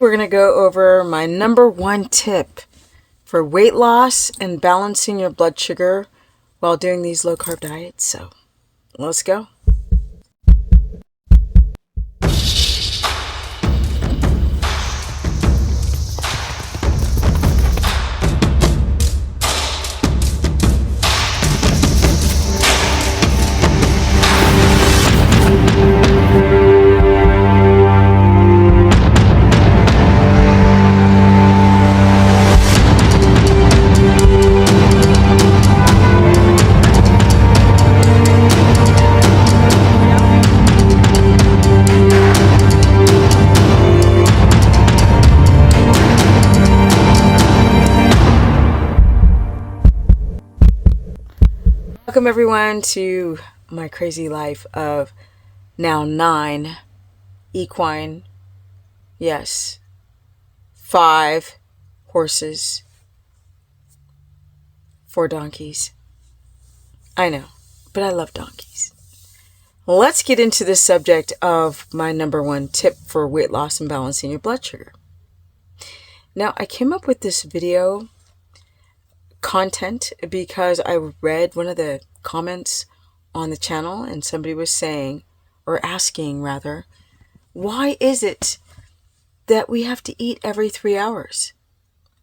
we're going to go over my number one tip for weight loss and balancing your blood sugar while doing these low carb diets. So let's go. Welcome everyone to my crazy life of now 9 equine, yes, 5 horses, 4 donkeys. I know, but I love donkeys. Let's get into the subject of my number one tip for weight loss and balancing your blood sugar. Now, I came up with this video content because I read one of the comments on the channel and somebody was saying, or asking rather, why is it that we have to eat every 3 hours?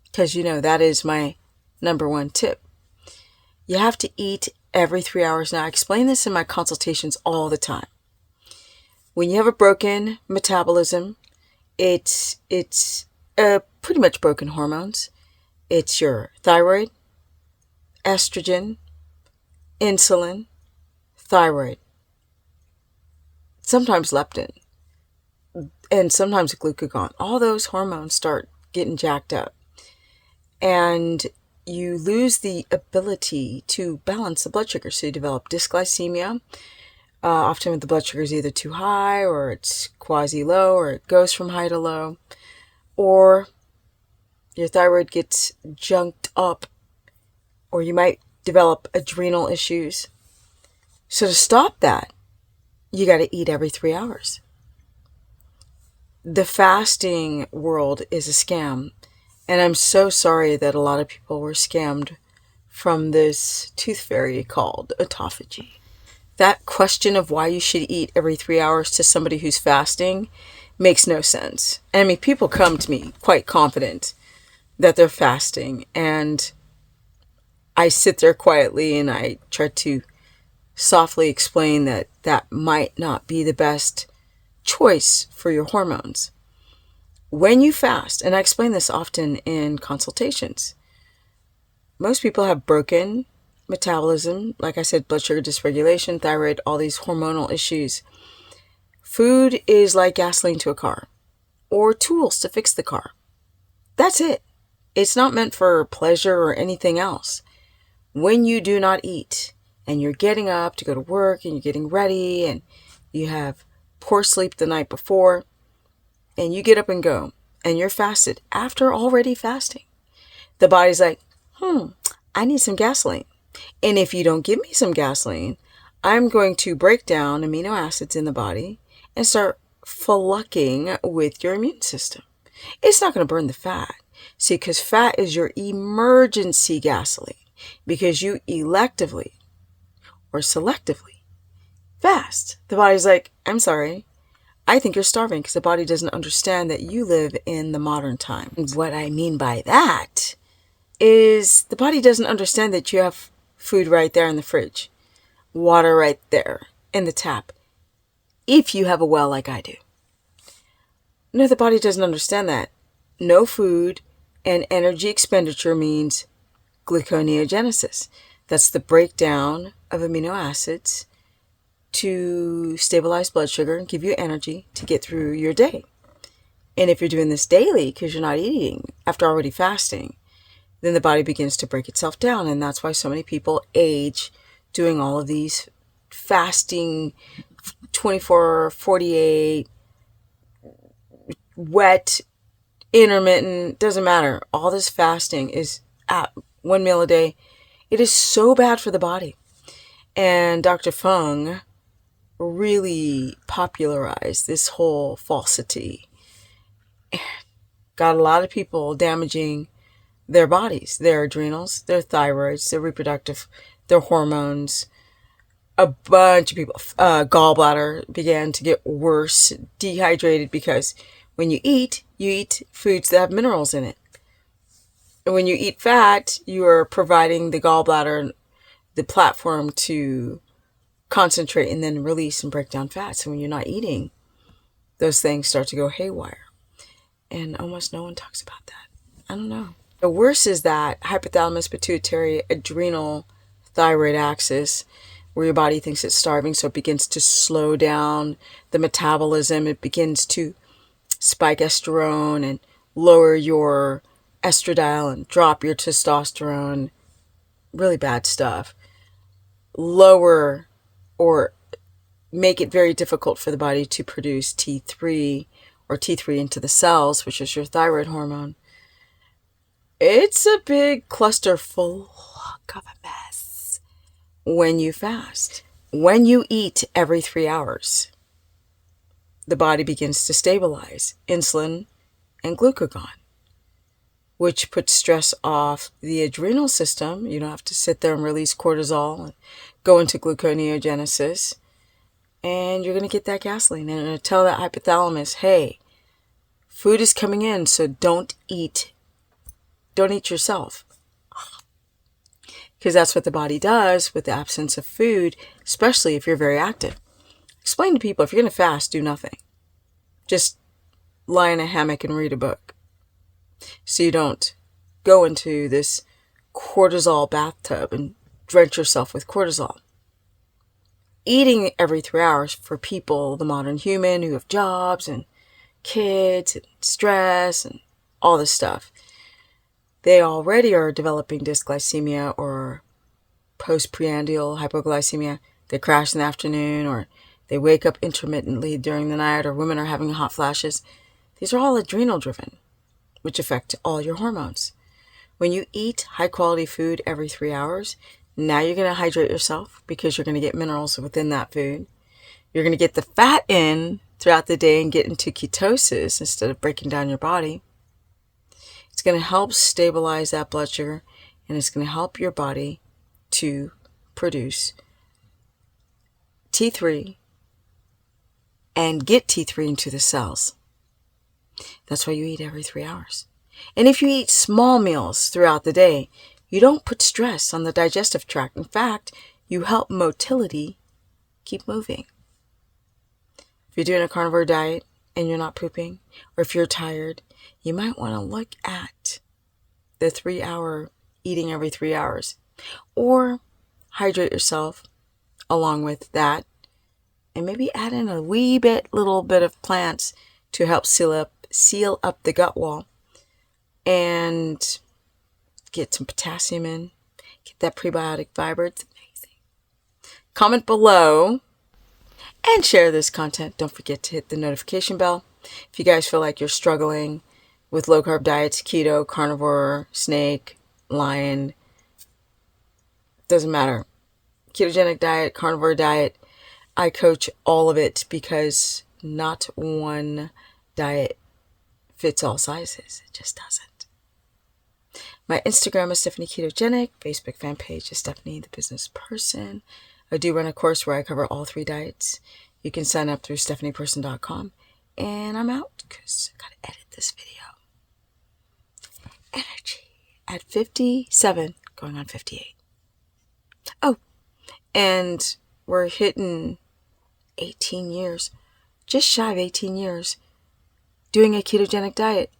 Because that is my number one tip. You have to eat every 3 hours. Now, I explain this in my consultations all the time. When you have a broken metabolism, it's pretty much broken hormones. It's your thyroid, estrogen, insulin, thyroid, sometimes leptin, and sometimes glucagon. All those hormones start getting jacked up, and you lose the ability to balance the blood sugar. So you develop dysglycemia. Often the blood sugar is either too high, or it's quasi-low, or it goes from high to low, or your thyroid gets junked up, or you might develop adrenal issues. So to stop that, you got to eat every 3 hours. The fasting world is a scam, and I'm so sorry that a lot of people were scammed from this tooth fairy called autophagy. That question of why you should eat every 3 hours to somebody who's fasting makes no sense. I mean, people come to me quite confident that they're fasting, and I sit there quietly and I try to softly explain that that might not be the best choice for your hormones. When you fast, and I explain this often in consultations, most people have broken metabolism, like I said, blood sugar dysregulation, thyroid, all these hormonal issues. Food is like gasoline to a car, or tools to fix the car. That's it. It's not meant for pleasure or anything else. When you do not eat, and you're getting up to go to work, and you're getting ready, and you have poor sleep the night before, and you get up and go, and you're fasted after already fasting, the body's like, I need some gasoline. And if you don't give me some gasoline, I'm going to break down amino acids in the body and start flunking with your immune system. It's not going to burn the fat. See, because fat is your emergency gasoline, because you electively or selectively fast. The body's like, I'm sorry, I think you're starving, because the body doesn't understand that you live in the modern time. And what I mean by that is the body doesn't understand that you have food right there in the fridge, water right there in the tap, if you have a well like I do. No, the body doesn't understand that. No food and energy expenditure means gluconeogenesis. That's the breakdown of amino acids to stabilize blood sugar and give you energy to get through your day. And if you're doing this daily because you're not eating after already fasting, then the body begins to break itself down. And that's why so many people age doing all of these fasting, 24, 48, wet, intermittent, doesn't matter. All this fasting is at 1 meal a day. It is so bad for the body. And Dr. Fung really popularized this whole falsity. got a lot of people damaging their bodies, their adrenals, their thyroids, their reproductive, their hormones. A bunch of people, gallbladder began to get worse, dehydrated, because when you eat foods that have minerals in it. And when you eat fat, you are providing the gallbladder the platform to concentrate and then release and break down fat. So when you're not eating, those things start to go haywire. And almost no one talks about that. I don't know. The worst is that hypothalamus, pituitary, adrenal, thyroid axis, where your body thinks it's starving, so it begins to slow down the metabolism. It begins to spike estrone and lower your estradiol and drop your testosterone. Really bad stuff. Lower or make it very difficult for the body to produce T3 or T3 into the cells, which is your thyroid hormone. It's a big cluster full of a mess when you fast. When you eat every 3 hours, the body begins to stabilize insulin and glucagon, which puts stress off the adrenal system. You don't have to sit there and release cortisol and go into gluconeogenesis. And you're going to get that gasoline. And you're going to tell that hypothalamus, hey, food is coming in, so don't eat. Don't eat yourself. Because that's what the body does with the absence of food, especially if you're very active. Explain to people, if you're going to fast, do nothing. Just lie in a hammock and read a book. So you don't go into this cortisol bathtub and drench yourself with cortisol. Eating every 3 hours for people, the modern human who have jobs and kids and stress and all this stuff, they already are developing dysglycemia or postprandial hypoglycemia. They crash in the afternoon, or they wake up intermittently during the night, or women are having hot flashes. These are all adrenal driven, which affect all your hormones. When you eat high quality food every 3 hours, now you're going to hydrate yourself because you're going to get minerals within that food. You're going to get the fat in throughout the day and get into ketosis instead of breaking down your body. It's going to help stabilize that blood sugar, and it's going to help your body to produce T3 and get T3 into the cells. That's why you eat every 3 hours. And if you eat small meals throughout the day, you don't put stress on the digestive tract. In fact, you help motility keep moving. If you're doing a carnivore diet and you're not pooping, or if you're tired, you might want to look at the 3 hour eating every 3 hours, or hydrate yourself along with that, and maybe add in a little bit of plants to help seal up the gut wall, and get some potassium in, get that prebiotic fiber. It's amazing. Comment below and share this content. Don't forget to hit the notification bell. If you guys feel like you're struggling with low carb diets, keto, carnivore, snake, lion, doesn't matter. Ketogenic diet, carnivore diet, I coach all of it because not one diet fits all sizes. It just doesn't. My Instagram is Stephanie Ketogenic. Facebook fan page is Stephanie the Business Person. I do run a course where I cover all 3 diets. You can sign up through stephanieperson.com. And I'm out because I got to edit this video. Energy at 57, going on 58. Oh, and we're hitting 18 years, just shy of 18 years, doing a ketogenic diet.